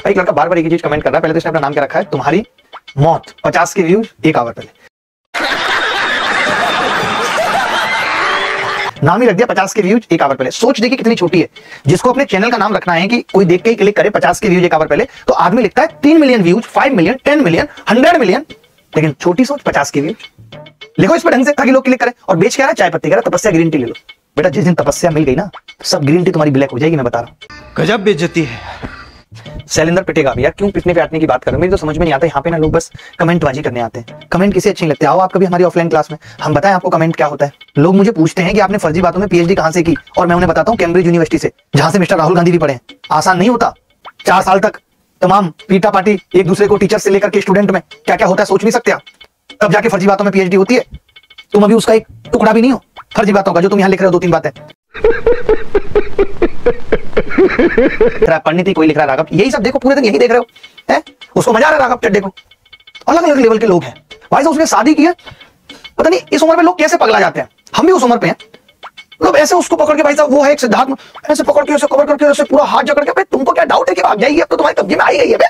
भाई एक लड़का बार बार एक ही चीज कमेंट कर रहा है। पहले तो इसने अपना नाम क्या रखा है, तुम्हारी मौत, 50 के व्यूज 1 आवर पहले। नाम ही रख दिया 50 के व्यूज 1 आवर पहले। सोच देखिए कितनी छोटी है। जिसको अपने चैनल का नाम रखना है कि कोई देख के ही क्लिक करे 50 के व्यूज 1 आवर पहले, तो आदमी लिखता है 3 million views, 5 million, 10 million, 100 million. लेकिन छोटी सोच 50 के व्यूज लिखो इस पर ढंग से ताकि लोग क्लिक करें। और बेच क्या रहा है, चाय पत्ती कह रहा है, तपस्या ग्रीन टी ले लो। बेटा जिस दिन तपस्या मिल गई ना, सब ग्रीन टी तुम्हारी ब्लैक हो जाएगी, मैं बता रहा हूं। गजब बेइज्जती है। शैलेंद्र पिटेगा भी यार, क्यों पिटने पे आटने की बात कर रहे हो, मेरी तो समझ में नहीं आता। यहाँ पे ना लोग बस कमेंट बाजी करने आते हैं। कमेंट किसे अच्छे नहीं लगते, आओ आप कभी हमारी ऑफलाइन क्लास में, हम बताएं आपको कमेंट क्या होता है। लोग मुझे पूछते हैं कि आपने फर्जी बातों में पीएचडी कहां से की, और मैं उन्हें बताता हूं कैम्ब्रिज यूनिवर्सिटी से, जहां से मिस्टर राहुल गांधी भी पढ़े हैं। आसान नहीं होता, 4 साल तक तमाम पीटा पाटी एक दूसरे को, टीचर से लेकर के स्टूडेंट में क्या क्या होता है सोच नहीं सकते आप, तब जाके फर्जी बातों में पीएचडी होती है। तुम अभी उसका एक टुकड़ा भी नहीं हो फर्जी बातों का, जो तुम यहाँ लिख रहे हो 2-3 बातें। पढ़नी थी, कोई लिख रहा है राघव, यही सब देखो पूरे दिन यही देख रहे हो हैं? उसको मजा आ रहा है राघव चड्डे को। अलग अलग लेवल के लोग हैं भाई साहब। उसने शादी की है, पता नहीं इस उम्र में लोग कैसे पगला जाते हैं। हम भी उस उम्र पे हैं, मतलब ऐसे उसको पकड़ के भाई साहब, वो है एक सिद्धार्थ, ऐसे पकड़ के, ऐसे कवर करके, ऐसे पूरा हाथ जकड़ के, भाई तुमको क्या डाउट है कि भाग जाएगी, अब तो तुम्हारे कब्जे में आई गई है बे।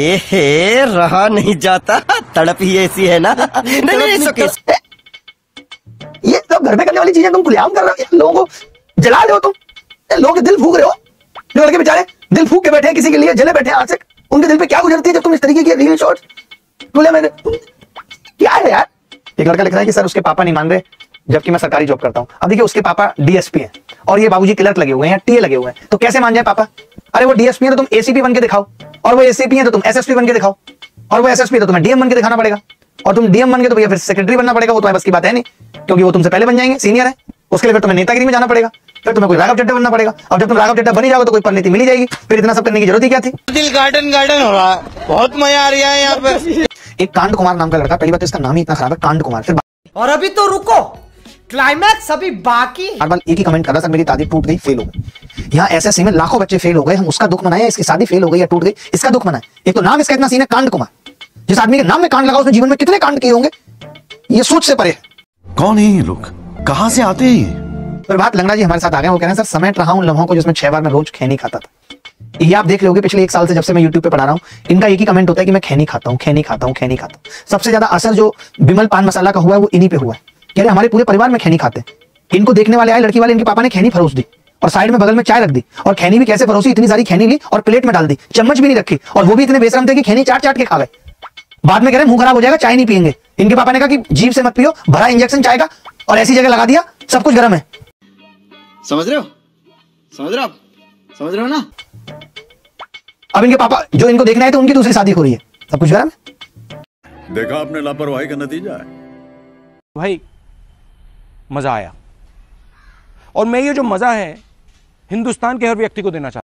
एहे, रहा नहीं जाता, तड़प ही ऐसी है ना। नहीं, ये सब घर में करने वाली चीजें तुम खुलेआम कर रहे हो, लोगों को जला रहे हो तुम, लोगों के दिल फूक रहे हो। जो लड़के बेचारे दिल फूक के बैठे हैं, किसी के लिए जले बैठे हैं आज से, उनके दिल पे क्या गुजरती है जब तुम इस तरीके की रील शॉट्स बोले। मैंने क्या है यार। एक लड़का लिख रहा है कि सर उसके पापा नहीं मान रहे, जबकि मैं सरकारी जॉब करता हूं। अब देखिए उसके पापा डीएसपी हैं और ये बाबूजी क्लर्क लगे हुए हैं, टीए लगे हुए हैं, तो कैसे मान जाए पापा। अरे वो डीएसपी है तो तुम एसीपी बन के दिखाओ, और वो एसीपी है तो तुम एसएसपी बन के दिखाओ, और वो एसएसपी है तो तुम्हें डीएम बन के दिखाना पड़ेगा, और तुम डीएम बन के तो भैया फिर सेक्रेटरी बनना पड़ेगा। वो तुम्हारे बस की बात है नहीं, क्योंकि वो तुमसे पहले बन जाएंगे, सीनियर है। उसके लिए फिर तुम्हें नेतागिरी में जाना पड़ेगा, फिर तुम्हें कोई राघव चड्ढा बनना पड़ेगा। और जब तुम राघव चड्ढा बन जाओगे तो कोई परिणति मिल जाएगी, फिर इतना सब करने की जरूरत ही क्या थी। दिल गार्डन गार्डन हो रहा है, बहुत मजा आ रहा है यहाँ पे। एक कांड कुमार नाम का लड़का, पहली बात तो इसका नाम ही इतना खराब है, कांड कुमार। फिर और अभी तो रुको, क्लाइमैक्स अभी बाकी। हर बार एक ही कमेंट कर रहा, सर मेरी शादी टूट गई, फेल हो गई। यहाँ एसएससी में लाखों बच्चे फेल हो गए, हम उसका दुख मनाए, इसकी शादी फेल हो गई या टूट गई इसका दुख मनाए। एक तो नाम इसका इतना सीन है, कांड कुमार। जिस आदमी के नाम में कांड लगा उसने जीवन में कितने कांड किए होंगे, ये सोच से परे है। कौन है ये लोग, कहां से आते हैं? प्रभात लंगड़ा जी हमारे साथ आ गए। वो कह रहे हैं सर समेट रहा हूं लम्हों को जिसमें 6 बार मैं रोज खैनी खाता था। ये आप देख लोगे पिछले 1 साल से जब से मैं YouTube पे पढ़ा रहा हूं, इनका एक ही कमेंट होता है कि मैं खैनी खाता हूं, खैनी खाता हूं, खैनी खाता हूं। सबसे ज्यादा असर जो बिमल पान मसाला का हुआ है वो इन्हीं पे हुआ है। कह रहे हमारे पूरे परिवार में खैनी खाते हैं। इनको देखने वाले आए लड़की वाले, इनके पापा ने खैनी परोस दी और साइड में बगल में चाय रख दी, और खैनी भी कैसे परोसी, इतनी सारी खैनी ली और प्लेट में डाल दी, चम्मच भी नहीं रखी, और वो भी इतने बेशरम थे कि खैनी चाट चाट के खा गए। बाद में कह रहे मुंह खराब हो जाएगा, चाय नहीं पियेंगे। इनके पापा ने कहा कि जीभ से मत पियो, भरा इंजेक्शन चाय का, और ऐसी जगह लगा दिया, सब कुछ गर्म है। समझ रहे हो, समझ रहे हो, समझ रहे हो ना। अब इनके पापा जो इनको देखना है तो उनकी दूसरी शादी हो रही है, सब कुछ गर्म है। देखा आपने लापरवाही का नतीजा है भाई। मजा आया, और मैं ये जो मजा है हिंदुस्तान के हर व्यक्ति को देना चाहता हूं।